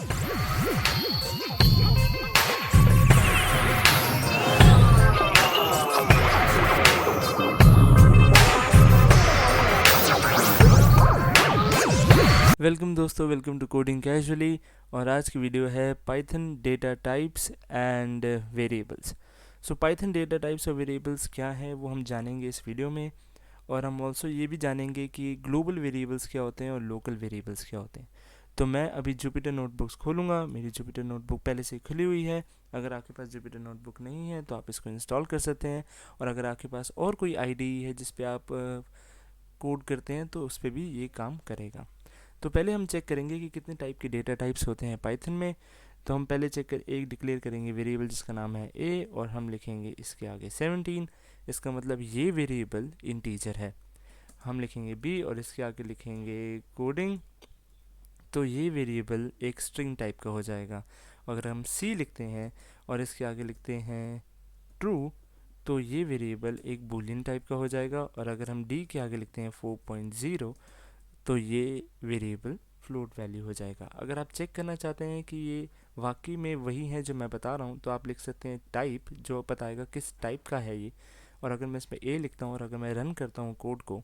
Welcome दोस्तों, welcome to coding casually. और आज की वीडियो है Python data types and variables. So Python data types और वेरिएबल्स क्या है वो हम जानेंगे इस वीडियो में। और हम ऑल्सो ये भी जानेंगे कि ग्लोबल वेरिएबल्स क्या होते हैं और लोकल वेरिएबल्स क्या होते हैं। तो मैं अभी जुपिटर नोटबुक्स खोलूँगा। मेरी जुपिटर नोटबुक पहले से खुली हुई है। अगर आपके पास जुपिटर नोटबुक नहीं है तो आप इसको इंस्टॉल कर सकते हैं। और अगर आपके पास और कोई आईडी है जिस पे आप कोड करते हैं तो उस पर भी ये काम करेगा। तो पहले हम चेक करेंगे कि कितने टाइप के डेटा टाइप्स होते हैं पाइथन में। तो हम पहले एक डिक्लेयर करेंगे वेरिएबल जिसका नाम है ए, और हम लिखेंगे इसके आगे 17। इसका मतलब ये वेरिएबल इंटीजर है। हम लिखेंगे बी और इसके आगे लिखेंगे कोडिंग, तो ये वेरिएबल एक स्ट्रिंग टाइप का हो जाएगा। अगर हम सी लिखते हैं और इसके आगे लिखते हैं ट्रू, तो ये वेरिएबल एक बूलियन टाइप का हो जाएगा। और अगर हम डी के आगे लिखते हैं 4.0, तो ये वेरिएबल फ्लोट वैल्यू हो जाएगा। अगर आप चेक करना चाहते हैं कि ये वाकई में वही है जो मैं बता रहा हूँ, तो आप लिख सकते हैं टाइप, जो बताएगा किस टाइप का है ये। और अगर मैं इसमें ए लिखता हूँ और अगर मैं रन करता हूँ कोड को,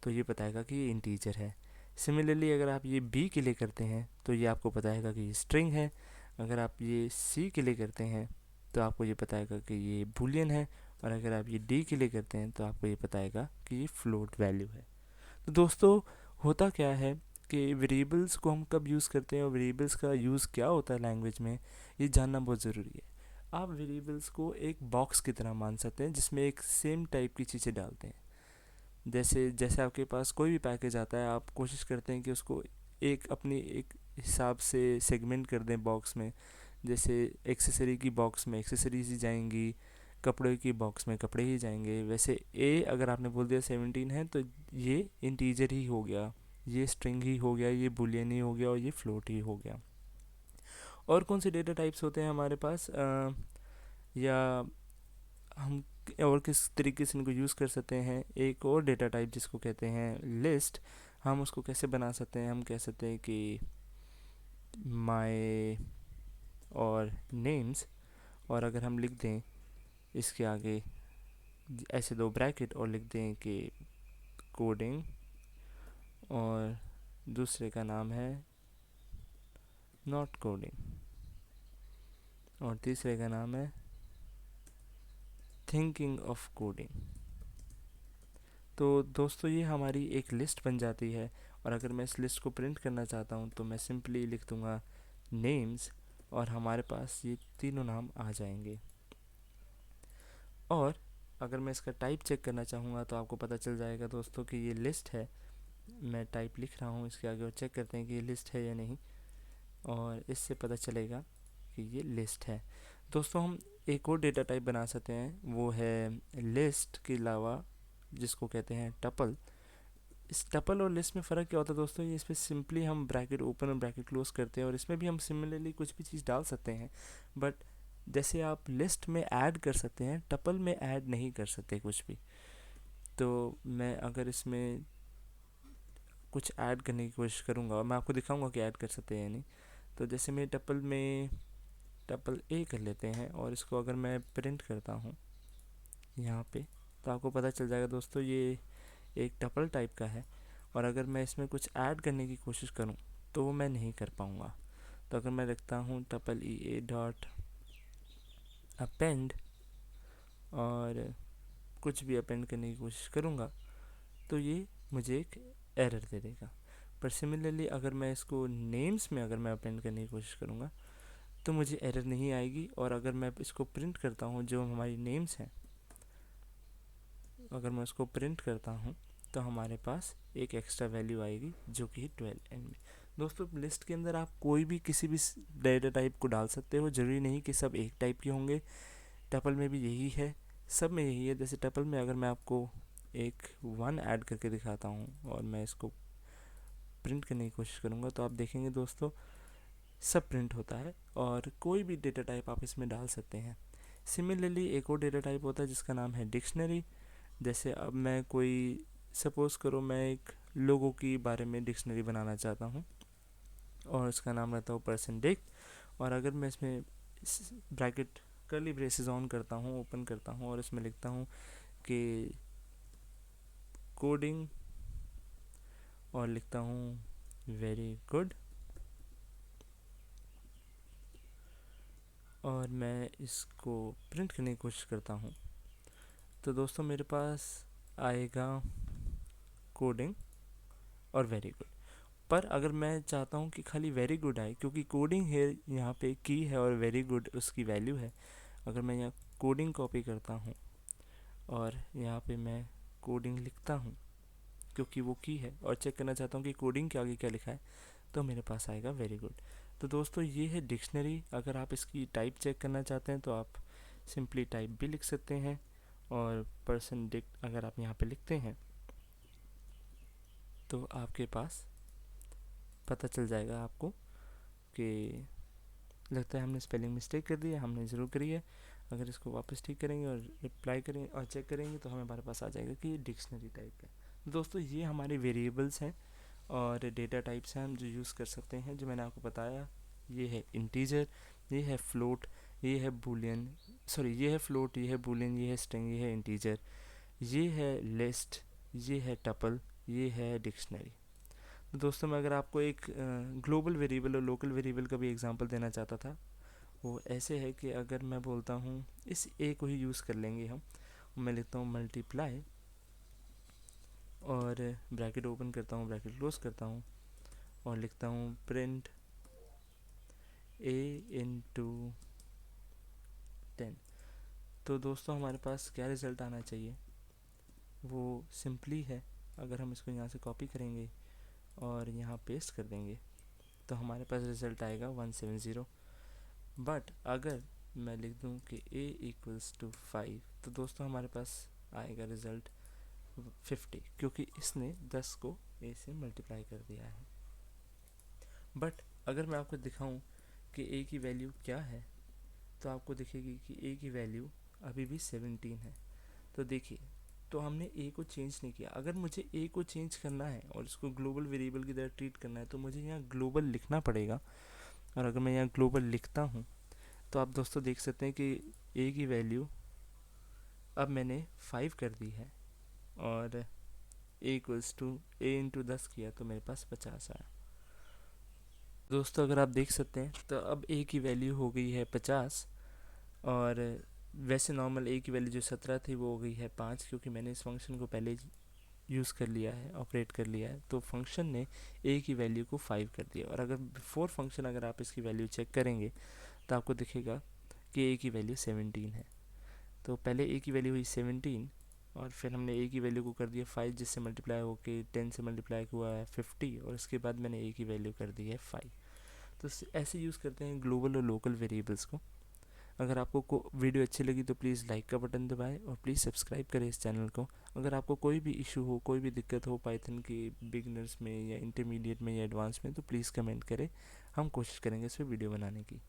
तो ये बताएगा कि ये इंटीजर है। सिमिलरली अगर आप ये बी के लिए करते हैं तो ये आपको बताएगा कि ये स्ट्रिंग है। अगर आप ये सी के लिए करते हैं तो आपको ये बताएगा कि ये बूलियन है। और अगर आप ये डी के लिए करते हैं तो आपको ये बताएगा कि ये फ्लोट वैल्यू है। तो दोस्तों, होता क्या है कि वेरिएबल्स को हम कब यूज़ करते हैं और वेरिएबल्स का यूज़ क्या होता है लैंग्वेज में, ये जानना बहुत ज़रूरी है। आप वेरिएबल्स को एक बॉक्स की तरह मान सकते हैं जिसमें एक सेम टाइप की चीज़ें डालते हैं। जैसे जैसे आपके पास कोई भी पैकेज आता है, आप कोशिश करते हैं कि उसको एक हिसाब से सेगमेंट कर दें बॉक्स में। जैसे एक्सेसरी की बॉक्स में एक्सेसरीज ही जाएंगी, कपड़े की बॉक्स में कपड़े ही जाएंगे। वैसे ए अगर आपने बोल दिया 17 है तो ये इंटीजर ही हो गया, ये स्ट्रिंग ही हो गया, ये बुलियन ही हो गया और ये फ्लोट ही हो गया। और कौन से डेटा टाइप्स होते हैं हमारे पास, या हम और किस तरीके से इनको यूज़ कर सकते हैं। एक और डेटा टाइप जिसको कहते हैं लिस्ट, हम उसको कैसे बना सकते हैं। हम कह सकते हैं कि माय और नेम्स, और अगर हम लिख दें इसके आगे ऐसे दो ब्रैकेट और लिख दें कि कोडिंग, और दूसरे का नाम है नॉट कोडिंग, और तीसरे का नाम है थिंकिंग ऑफ कोडिंग। तो दोस्तों, ये हमारी एक लिस्ट बन जाती है। और अगर मैं इस लिस्ट को प्रिंट करना चाहता हूँ तो मैं सिंपली लिख दूँगा नेम्स, और हमारे पास ये तीनों नाम आ जाएंगे। और अगर मैं इसका टाइप चेक करना चाहूँगा तो आपको पता चल जाएगा दोस्तों कि ये लिस्ट है। मैं टाइप लिख रहा हूँ इसके आगे और चेक करते हैं कि ये लिस्ट है या नहीं, और इससे पता चलेगा कि ये लिस्ट है। दोस्तों, हम एक और डेटा टाइप बना सकते हैं, वो है लिस्ट के अलावा जिसको कहते हैं टपल। इस टपल और लिस्ट में फ़र्क क्या होता है दोस्तों, ये इस पर सिंपली हम ब्रैकेट ओपन और ब्रैकेट क्लोज करते हैं, और इसमें भी हम सिमिलरली कुछ भी चीज़ डाल सकते हैं। बट जैसे आप लिस्ट में ऐड कर सकते हैं, टपल में ऐड नहीं कर सकते कुछ भी। तो मैं अगर इसमें कुछ ऐड करने की कोशिश करूँगा, और मैं आपको दिखाऊंगा कि ऐड कर सकते हैं या नहीं। तो जैसे मैं टपल में टपल ए कर लेते हैं, और इसको अगर मैं प्रिंट करता हूँ यहाँ पे, तो आपको पता चल जाएगा दोस्तों ये एक टपल टाइप का है। और अगर मैं इसमें कुछ ऐड करने की कोशिश करूँ तो वो मैं नहीं कर पाऊँगा। तो अगर मैं लिखता हूँ टपल ई ए डॉट अपेंड, और कुछ भी अपेंड करने की कोशिश करूँगा, तो ये मुझे एक एरर दे देगा। पर सिमिलरली अगर मैं इसको नेम्स में अगर मैं अपेंड करने की कोशिश करूँगा तो मुझे एरर नहीं आएगी। और अगर मैं इसको प्रिंट करता हूँ, जो हमारी नेम्स हैं, अगर मैं उसको प्रिंट करता हूँ तो हमारे पास एक एक्स्ट्रा वैल्यू आएगी जो कि 12 एन में। दोस्तों, लिस्ट के अंदर आप कोई भी किसी भी डेटा टाइप को डाल सकते हो, ज़रूरी नहीं कि सब एक टाइप के होंगे। टपल में भी यही है, सब में यही है। जैसे टपल में अगर मैं आपको एक 1 ऐड करके दिखाता हूँ और मैं इसको प्रिंट करने की कोशिश करूँगा, तो आप देखेंगे दोस्तों सब प्रिंट होता है, और कोई भी डेटा टाइप आप इसमें डाल सकते हैं। सिमिलरली एक और डेटा टाइप होता है जिसका नाम है डिक्शनरी। जैसे अब मैं कोई सपोज़ करो मैं एक लोगों के बारे में डिक्शनरी बनाना चाहता हूँ, और इसका नाम रहता है %dict। और अगर मैं इसमें ब्रैकेट कर्ली ब्रेसेस ऑन करता हूँ, ओपन करता हूँ और इसमें लिखता हूँ कि कोडिंग और लिखता हूँ वेरी गुड, और मैं इसको प्रिंट करने की कोशिश करता हूँ, तो दोस्तों मेरे पास आएगा कोडिंग और वेरी गुड। पर अगर मैं चाहता हूँ कि खाली वेरी गुड आए, क्योंकि कोडिंग है यहाँ पे की है और वेरी गुड उसकी वैल्यू है, अगर मैं यहाँ कोडिंग कॉपी करता हूँ और यहाँ पे मैं कोडिंग लिखता हूँ क्योंकि वो की है, और चेक करना चाहता हूँ कि कोडिंग के आगे क्या लिखा है, तो मेरे पास आएगा वेरी गुड। तो दोस्तों ये है डिक्शनरी। अगर आप इसकी टाइप चेक करना चाहते हैं तो आप सिंपली टाइप भी लिख सकते हैं, और %dict अगर आप यहाँ पे लिखते हैं तो आपके पास पता चल जाएगा आपको कि लगता है हमने स्पेलिंग मिस्टेक कर दी है, हमने ज़रूर करी है। अगर इसको वापस ठीक करेंगे और रिप्लाई करेंगे और चेक करेंगे तो हमारे पास आ जाएगा कि ये डिक्शनरी टाइप है। दोस्तों ये हमारे वेरिएबल्स हैं और डेटा टाइप्स हैं हम जो यूज़ कर सकते हैं, जो मैंने आपको बताया। ये है इंटीजर, ये है फ्लोट, ये है बूलियन, सॉरी ये है फ्लोट, ये है बूलियन, ये है स्ट्रिंग, ये है इंटीजर, ये है लिस्ट, ये है टपल, ये है डिक्शनरी। तो दोस्तों मैं अगर आपको एक ग्लोबल वेरिएबल और लोकल वेरिएबल का भी एग्जांपल देना चाहता था, वो ऐसे है कि अगर मैं बोलता हूँ, इस ए को ही यूज़ कर लेंगे हम, मैं लिखता हूँ मल्टीप्लाई और ब्रैकेट ओपन करता हूँ, ब्रैकेट क्लोज करता हूँ और लिखता हूँ प्रिंट a इंटू 10। तो दोस्तों हमारे पास क्या रिज़ल्ट आना चाहिए, वो सिंपली है। अगर हम इसको यहाँ से कॉपी करेंगे और यहाँ पेस्ट कर देंगे तो हमारे पास रिज़ल्ट आएगा 170। बट अगर मैं लिख दूँ कि a = 5, तो दोस्तों हमारे पास आएगा रिज़ल्ट 50, क्योंकि इसने 10 को a से मल्टीप्लाई कर दिया है। बट अगर मैं आपको दिखाऊं कि a की वैल्यू क्या है, तो आपको दिखेगी कि a की वैल्यू अभी भी 17 है। तो देखिए, तो हमने a को चेंज नहीं किया। अगर मुझे a को चेंज करना है और इसको ग्लोबल वेरिएबल की तरह ट्रीट करना है तो मुझे यहाँ ग्लोबल लिखना पड़ेगा। और अगर मैं यहाँ ग्लोबल लिखता हूँ तो आप दोस्तों देख सकते हैं कि a की वैल्यू अब मैंने 5 कर दी है, और a × 10 किया तो मेरे पास 50 आया। दोस्तों अगर आप देख सकते हैं तो अब a की वैल्यू हो गई है 50, और वैसे नॉर्मल a की वैल्यू जो 17 थी वो हो गई है 5, क्योंकि मैंने इस फंक्शन को पहले यूज़ कर लिया है, ऑपरेट कर लिया है। तो फंक्शन ने a की वैल्यू को 5 कर दिया। और अगर बिफोर फंक्शन अगर आप इसकी वैल्यू चेक करेंगे तो आपको दिखेगा कि a की वैल्यू 17 है। तो पहले a की वैल्यू हुई 17 और फिर हमने a की वैल्यू को कर दिया 5, जिससे मल्टीप्लाई होके 10 से मल्टीप्लाई हुआ है 50, और उसके बाद मैंने a की वैल्यू कर दी है 5। तो ऐसे यूज़ करते हैं ग्लोबल और लोकल वेरिएबल्स को। अगर आपको वीडियो अच्छी लगी तो प्लीज़ लाइक का बटन दबाएं और प्लीज़ सब्सक्राइब करें इस चैनल को। अगर आपको कोई भी इशू हो, कोई भी दिक्कत हो पाइथन के बिगनर्स में या इंटरमीडिएट में या एडवांस में, तो प्लीज़ कमेंट करें, हम कोशिश करेंगे इस पर वीडियो बनाने की।